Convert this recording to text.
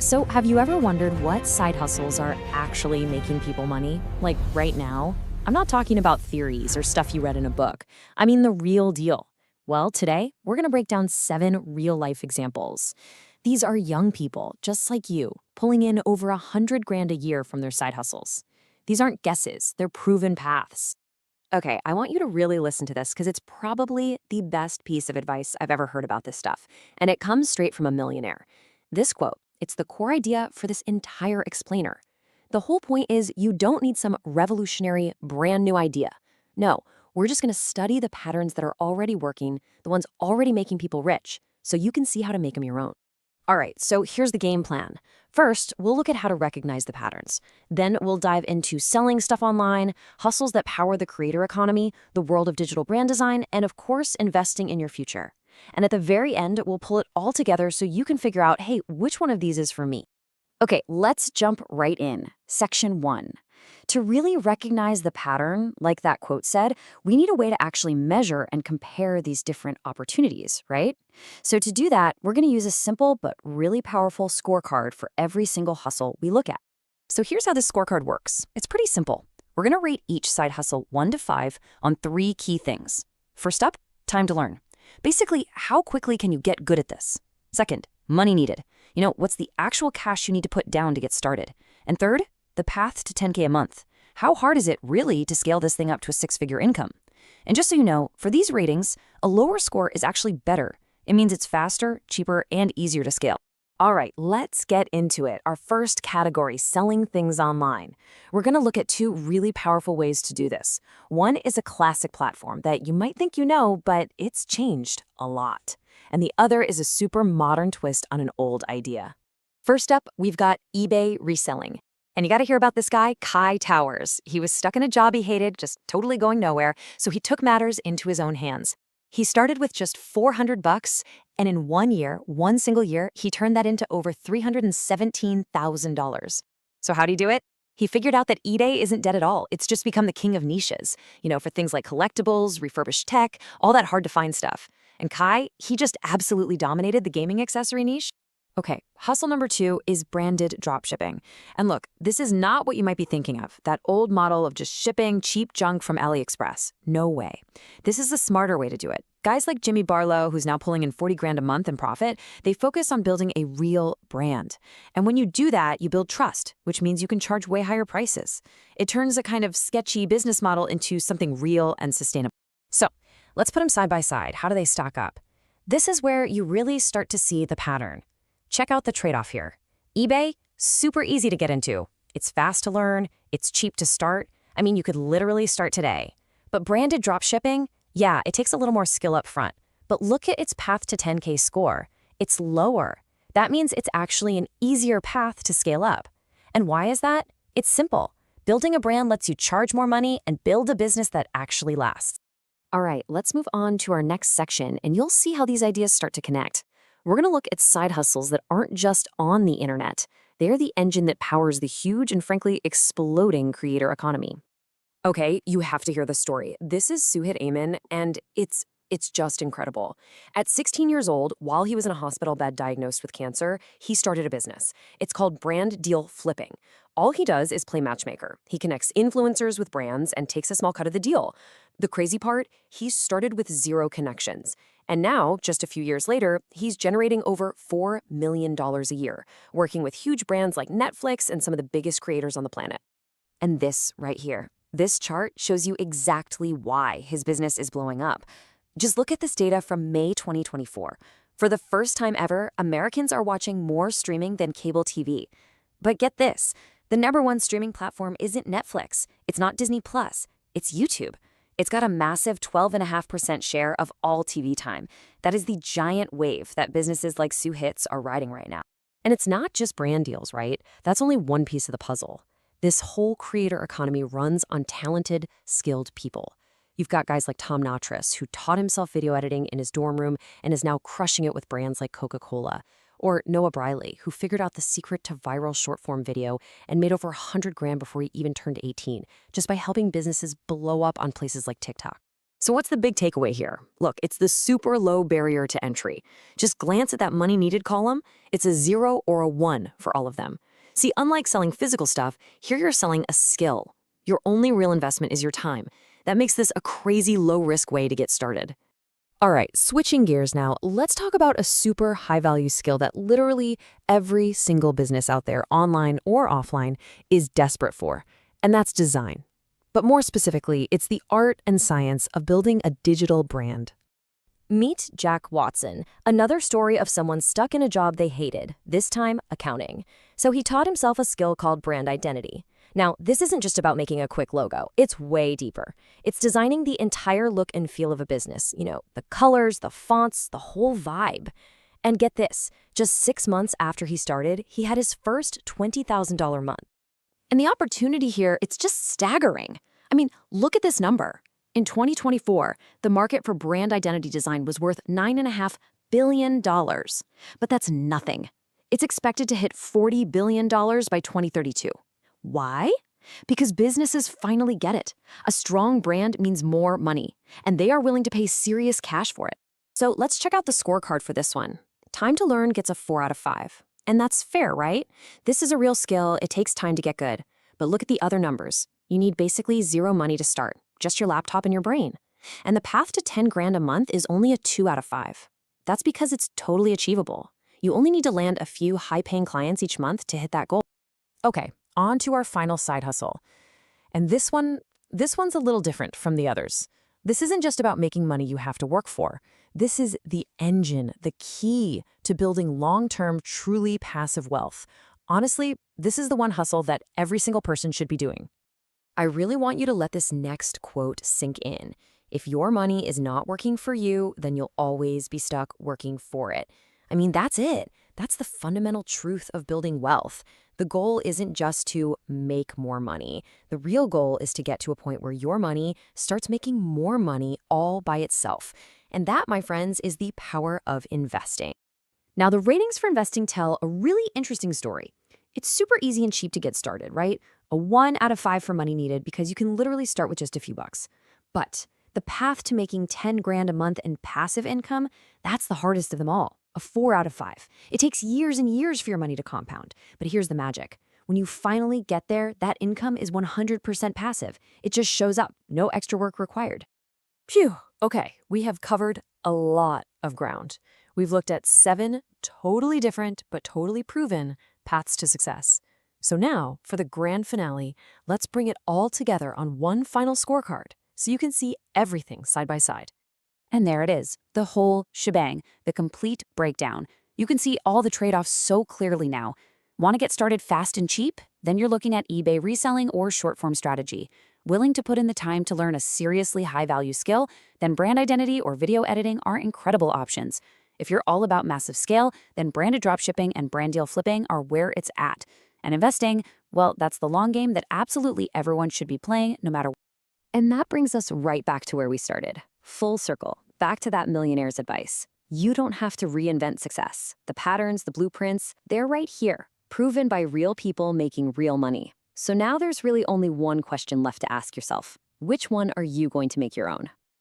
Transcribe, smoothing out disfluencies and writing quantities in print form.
So, have you ever wondered what side hustles are actually making people money? Like right now? I'm not talking about theories or stuff you read in a book. I mean the real deal. Well, today, we're going to break down 7 real life examples. These are young people, just like you, pulling in over 100 grand a year from their side hustles. These aren't guesses, they're proven paths. Okay, I want you to really listen to this because it's probably the best piece of advice I've ever heard about this stuff. And it comes straight from a millionaire. This quote, it's the core idea for this entire explainer. The whole point is you don't need some revolutionary, brand new idea. No, we're just going to study the patterns that are already working, the ones already making people rich, so you can see how to make them your own. All right, so here's the game plan. First, we'll look at how to recognize the patterns. Then we'll dive into selling stuff online, hustles that power the creator economy, the world of digital brand design, and of course, investing in your future. And at the very end, we'll pull it all together so you can figure out, hey, which one of these is for me? Okay, let's jump right in. Section 1. To really recognize the pattern, like that quote said, we need a way to actually measure and compare these different opportunities, right? So to do that, we're going to use a simple but really powerful scorecard for every single hustle we look at. So here's how this scorecard works. It's pretty simple. We're going to rate each side hustle 1 to 5 on 3 key things. First up, time to learn. Basically, how quickly can you get good at this? Second, money needed. What's the actual cash you need to put down to get started? And third, the path to 10K a month. How hard is it really to scale this thing up to a 6-figure income? And just so you know, for these ratings, a lower score is actually better. It means it's faster, cheaper, and easier to scale. All right, let's get into it. Our first category, selling things online. We're going to look at 2 really powerful ways to do this. One is a classic platform that you might think you know, but it's changed a lot. And the other is a super modern twist on an old idea. First up, we've got eBay reselling. And you got to hear about this guy, Kai Towers. He was stuck in a job he hated, just totally going nowhere, so he took matters into his own hands. He started with just $400, and in 1 single year, he turned that into over $317,000. So how'd he do it? He figured out that eBay isn't dead at all. It's just become the king of niches, for things like collectibles, refurbished tech, all that hard-to-find stuff. And Kai, he just absolutely dominated the gaming accessory niche. Okay, hustle number 2 is branded dropshipping. And look, this is not what you might be thinking of, that old model of just shipping cheap junk from AliExpress. No way. This is the smarter way to do it. Guys like Jimmy Barlow, who's now pulling in 40 grand a month in profit, they focus on building a real brand. And when you do that, you build trust, which means you can charge way higher prices. It turns a kind of sketchy business model into something real and sustainable. So let's put them side by side. How do they stack up? This is where you really start to see the pattern. Check out the trade-off here. eBay, super easy to get into. It's fast to learn, it's cheap to start. I mean, you could literally start today. But branded dropshipping, yeah, it takes a little more skill up front. But look at its path to 10K score. It's lower. That means it's actually an easier path to scale up. And why is that? It's simple. Building a brand lets you charge more money and build a business that actually lasts. All right, let's move on to our next section, and you'll see how these ideas start to connect. We're going to look at side hustles that aren't just on the internet. They're the engine that powers the huge and frankly exploding creator economy. Okay, you have to hear the story. This is Suhit Amin, and it's just incredible. At 16 years old, while he was in a hospital bed diagnosed with cancer, he started a business. It's called brand deal flipping. All he does is play matchmaker. He connects influencers with brands and takes a small cut of the deal. The crazy part, he started with 0 connections. And now, just a few years later, he's generating over $4 million a year, working with huge brands like Netflix and some of the biggest creators on the planet. And this right here, this chart shows you exactly why his business is blowing up. Just look at this data from May 2024. For the first time ever, Americans are watching more streaming than cable TV. But get this, the #1 streaming platform isn't Netflix, it's not Disney+, it's YouTube. It's got a massive 12.5% share of all TV time. That is the giant wave that businesses like Suhit's are riding right now. And it's not just brand deals, right? That's only one piece of the puzzle. This whole creator economy runs on talented, skilled people. You've got guys like Tom Natras, who taught himself video editing in his dorm room and is now crushing it with brands like Coca-Cola. Or Noah Briley, who figured out the secret to viral short-form video and made over 100 grand before he even turned 18, just by helping businesses blow up on places like TikTok. So what's the big takeaway here? Look, it's the super low barrier to entry. Just glance at that money needed column. It's a 0 or a 1 for all of them. See, unlike selling physical stuff, here you're selling a skill. Your only real investment is your time. That makes this a crazy low-risk way to get started. All right, switching gears now, let's talk about a super high-value skill that literally every single business out there, online or offline, is desperate for, and that's design. But more specifically, it's the art and science of building a digital brand. Meet Jack Watson, another story of someone stuck in a job they hated, this time accounting. So he taught himself a skill called brand identity. Now, this isn't just about making a quick logo. It's way deeper. It's designing the entire look and feel of a business. The colors, the fonts, the whole vibe. And get this, just 6 months after he started, he had his first $20,000 month. And the opportunity here, it's just staggering. I mean, look at this number. In 2024, the market for brand identity design was worth $9.5 billion. But that's nothing. It's expected to hit $40 billion by 2032. Why? Because businesses finally get it. A strong brand means more money, and they are willing to pay serious cash for it. So let's check out the scorecard for this one. Time to learn gets a 4 out of 5. And that's fair, right? This is a real skill. It takes time to get good. But look at the other numbers. You need basically 0 money to start, just your laptop and your brain. And the path to 10 grand a month is only a 2 out of 5. That's because it's totally achievable. You only need to land a few high-paying clients each month to hit that goal. Okay, on to our final side hustle. And this one's a little different from the others. This isn't just about making money you have to work for. This is the engine, the key to building long-term, truly passive wealth. Honestly, this is the one hustle that every single person should be doing. I really want you to let this next quote sink in. If your money is not working for you, then you'll always be stuck working for it. I mean, that's it. That's the fundamental truth of building wealth. The goal isn't just to make more money. The real goal is to get to a point where your money starts making more money all by itself. And that, my friends, is the power of investing. Now, the ratings for investing tell a really interesting story. It's super easy and cheap to get started, right? A 1 out of 5 for money needed because you can literally start with just a few bucks. But the path to making 10 grand a month in passive income, that's the hardest of them all. A 4 out of 5. It takes years and years for your money to compound. But here's the magic. When you finally get there, that income is 100% passive. It just shows up, no extra work required. Phew, okay, we have covered a lot of ground. We've looked at 7 totally different but totally proven paths to success. So now, for the grand finale, let's bring it all together on one final scorecard so you can see everything side by side. And there it is, the whole shebang, the complete breakdown. You can see all the trade-offs so clearly now. Want to get started fast and cheap? Then you're looking at eBay reselling or short-form strategy. Willing to put in the time to learn a seriously high-value skill? Then brand identity or video editing are incredible options. If you're all about massive scale, then branded dropshipping and brand deal flipping are where it's at. And investing, well, that's the long game that absolutely everyone should be playing no matter what. And that brings us right back to where we started. Full circle, back to that millionaire's advice. You don't have to reinvent success. The patterns, the blueprints, they're right here, proven by real people making real money. So now there's really only one question left to ask yourself. Which one are you going to make your own?